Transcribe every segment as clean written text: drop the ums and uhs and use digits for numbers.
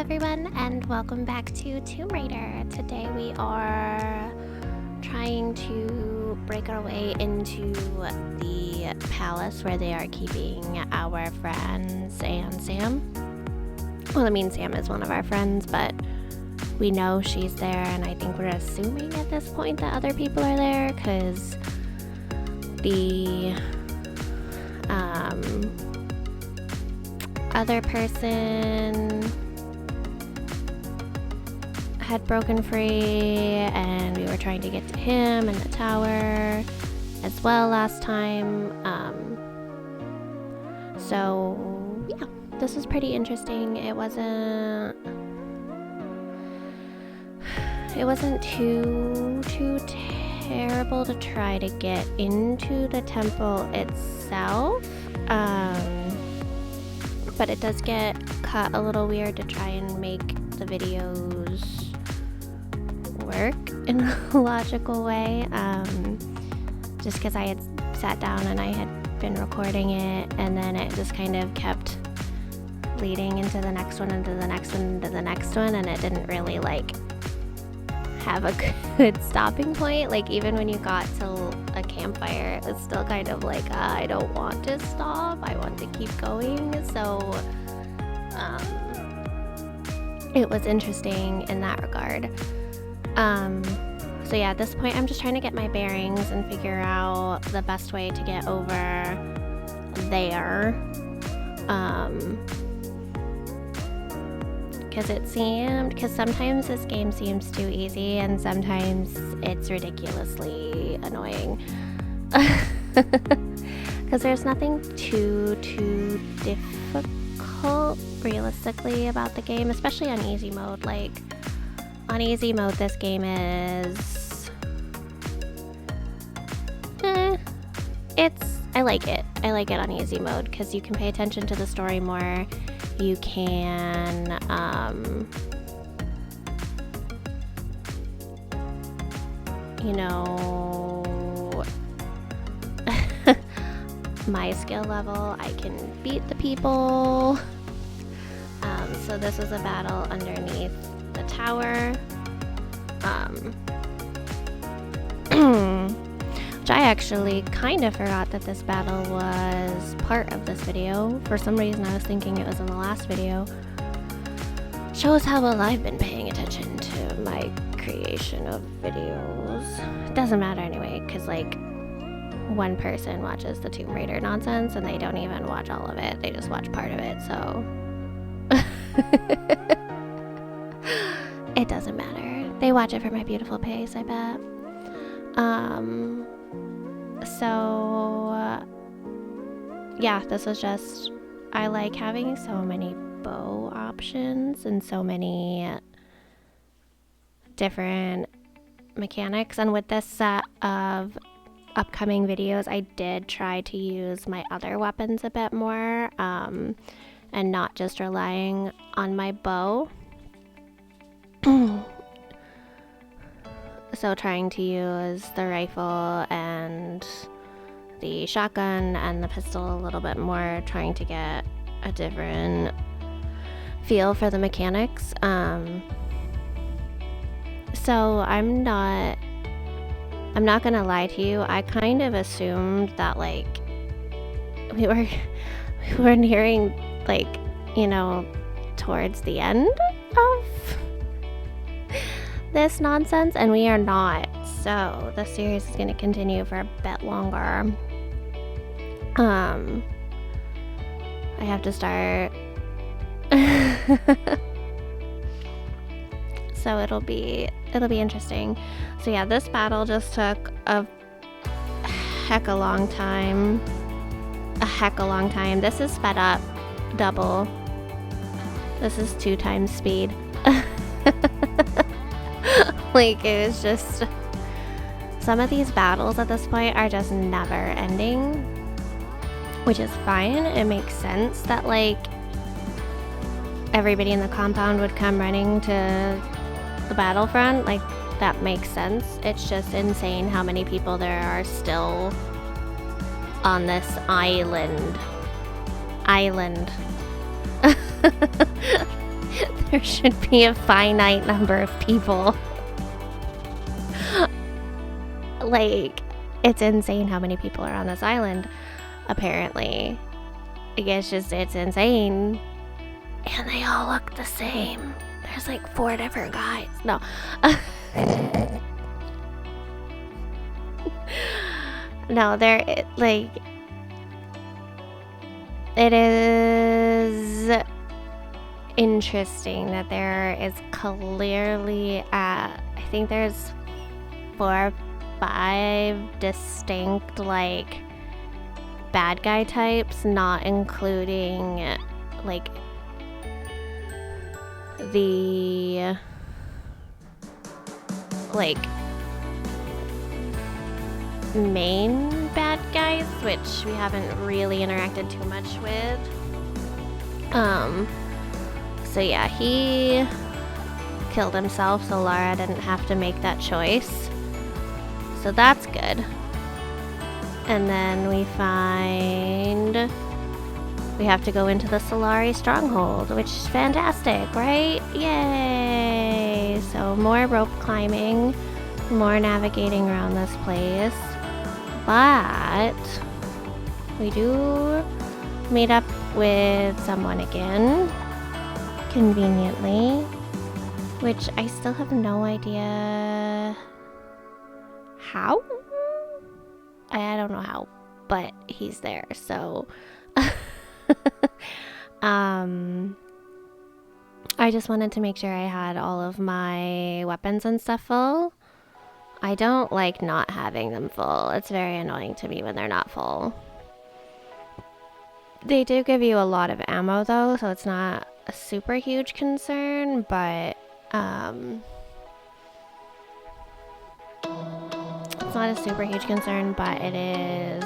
everyone, and welcome back to Tomb Raider. Today we are trying to break our way into the palace where they are keeping our friends and Sam. Well, I mean, Sam is one of our friends, but we know she's there, and I think we're assuming at this point that other people are there, because the other person had broken free, and we were trying to get to him and the tower as well last time. So yeah, this was pretty interesting. It wasn't too terrible to try to get into the temple itself. But it does get cut a little weird to try and make the videos work in a logical way. Just because I had sat down and I had been recording it, and then it just kind of kept leading into the next one, into the next one, into the next one, and it didn't really have a good stopping point. Even when you got to a campfire, it was still kind of I don't want to stop, I want to keep going. So it was interesting in that regard. So yeah, at this point I'm just trying to get my bearings and figure out the best way to get over there. Because sometimes this game seems too easy, and sometimes it's ridiculously annoying. Because there's nothing too difficult realistically about the game, especially on easy mode. On easy mode, this game is I like it on easy mode because you can pay attention to the story more. You can my skill level, I can beat the people. So this was a battle underneath the tower, which I actually kind of forgot that this battle was part of this video. For some reason I was thinking it was in the last video. Shows how well I've been paying attention to my creation of videos. It doesn't matter anyway, because one person watches the Tomb Raider nonsense and they don't even watch all of it, they just watch part of it, so it doesn't matter. They watch it for my beautiful face, I bet. So yeah, this was just, I like having so many bow options and so many different mechanics. And with this set of upcoming videos, I did try to use my other weapons a bit more, and not just relying on my bow. So trying to use the rifle and the shotgun and the pistol a little bit more, trying to get a different feel for the mechanics. So I'm not gonna lie to you, I kind of assumed that we were nearing towards the end of this nonsense, and we are not. So the series is going to continue for a bit longer. I have to start so it'll be interesting. So yeah, this battle just took a heck a long time. This is sped up double. This is 2 times speed. It was just, some of these battles at this point are just never ending, which is fine. It makes sense that everybody in the compound would come running to the battlefront. That makes sense. It's just insane how many people there are still on this island. There should be a finite number of people. Like, it's insane how many people are on this island, apparently. It's insane. And they all look the same. There's like 4 different guys. No. No, it is interesting that there is clearly I think there's 4 or 5 distinct like bad guy types, not including like the like main bad guys, which we haven't really interacted too much with. So yeah, he killed himself, so Lara didn't have to make that choice. So that's good. And then we have to go into the Solari stronghold, which is fantastic, right? Yay! So more rope climbing, more navigating around this place. But we do meet up with someone again, conveniently, which I still have no idea how. I don't know how, but he's there, so I just wanted to make sure I had all of my weapons and stuff full. I don't like not having them full. It's very annoying to me when they're not full. They do give you a lot of ammo though, so it's not a super huge concern, but it's not a super huge concern, but it is,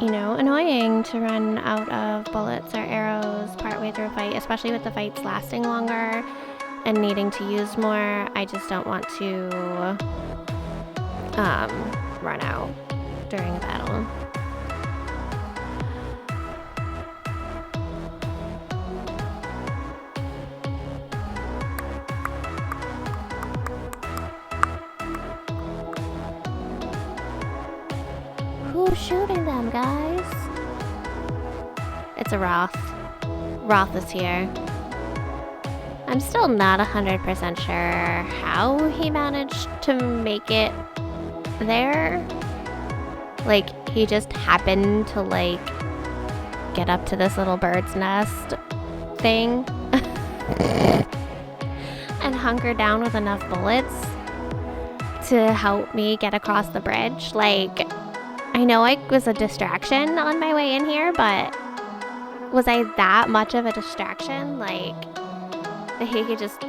you know, annoying to run out of bullets or arrows partway through a fight, especially with the fights lasting longer and needing to use more. I just don't want to run out during a battle. Who's shooting them, guys? It's a Roth. Roth is here. I'm still not 100% sure how he managed to make it there. Like, he just happened to, like, get up to this little bird's nest thing and hunker down with enough bullets to help me get across the bridge. Like, I know I was a distraction on my way in here, but was I that much of a distraction? Like, that he could just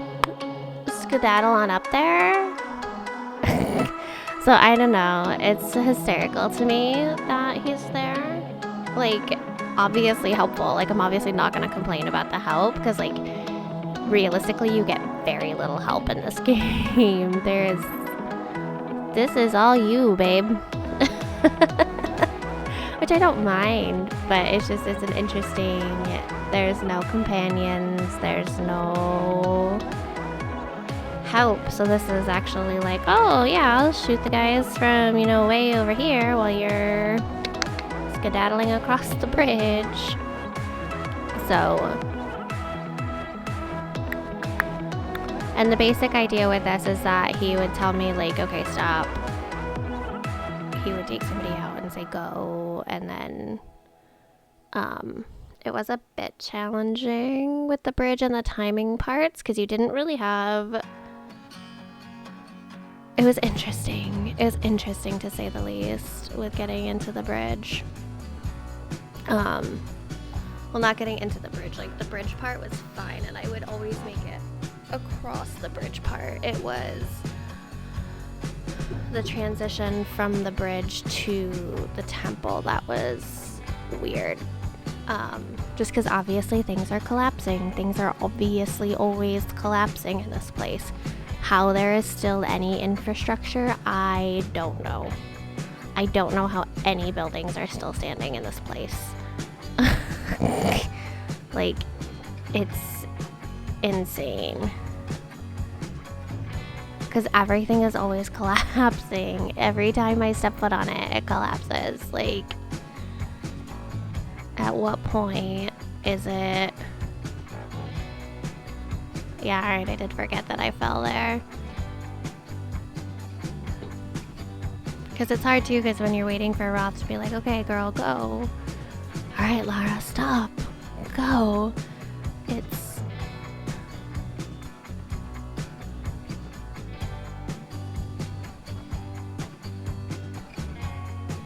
skedaddle on up there? So I don't know. It's hysterical to me that he's there. Like, obviously helpful. Like, I'm obviously not going to complain about the help, because, like, realistically, you get very little help in this game. This is all you, babe. Which I don't mind, but it's an interesting, there's no companions, there's no help, so this is actually like, oh yeah, I'll shoot the guys from, you know, way over here while you're skedaddling across the bridge. So, and the basic idea with this is that he would tell me, like, okay, stop. He would take somebody out and say go, and then it was a bit challenging with the bridge and the timing parts, because you didn't really have, it was interesting to say the least with getting into the bridge. Well, not getting into the bridge, like the bridge part was fine, and I would always make it across the bridge part. It was the transition from the bridge to the temple that was weird. Just because obviously things are collapsing. Things are obviously always collapsing in this place. How there is still any infrastructure, I don't know. I don't know how any buildings are still standing in this place. Like, it's insane. Because everything is always collapsing. Every time I step foot on it, it collapses. Like, at what point is it... Yeah, alright, I did forget that I fell there. Because it's hard too, because when you're waiting for Roth to be like, okay, girl, go. Alright, Lara, stop. Go. It's...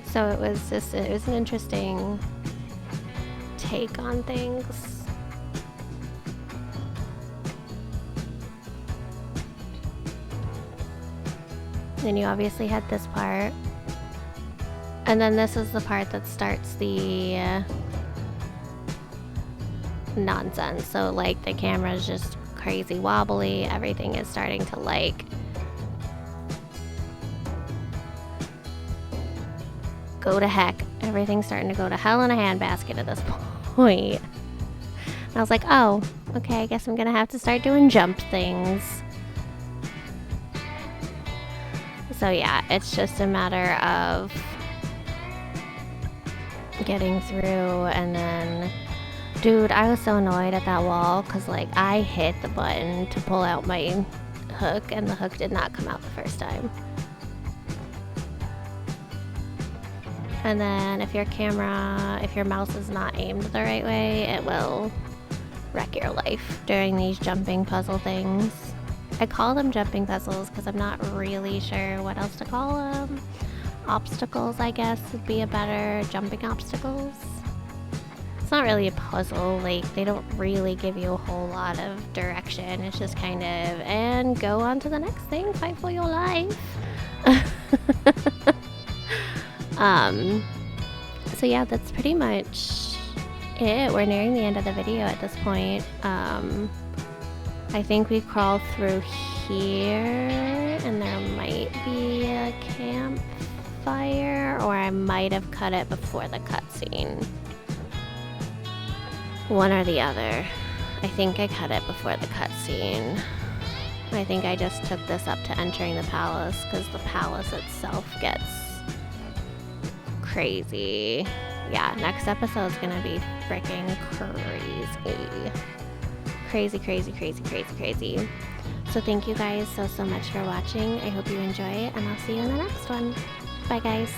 So it was an interesting take on things. Then you obviously had this part. And then this is the part that starts the nonsense. So like the camera's just crazy wobbly. Everything is starting to like go to heck. Everything's starting to go to hell in a handbasket at this point. And I was like, oh, okay, I guess I'm gonna have to start doing jump things. So yeah, it's just a matter of getting through. And then, dude, I was so annoyed at that wall because like I hit the button to pull out my hook and the hook did not come out the first time. And then if your mouse is not aimed the right way, it will wreck your life during these jumping puzzle things. I call them jumping puzzles because I'm not really sure what else to call them. Obstacles, I guess, would be a better jumping obstacles. It's not really a puzzle, like they don't really give you a whole lot of direction. It's just kind of, and go on to the next thing, fight for your life. So yeah, that's pretty much it. We're nearing the end of the video at this point. I think we crawl through here and there might be a campfire, or I might have cut it before the cutscene. One or the other. I think I cut it before the cutscene. I think I just took this up to entering the palace because the palace itself gets crazy. Yeah, next episode's gonna be freaking crazy. Crazy. So thank you guys so much for watching. I hope you enjoy it, and I'll see you in the next one. Bye guys.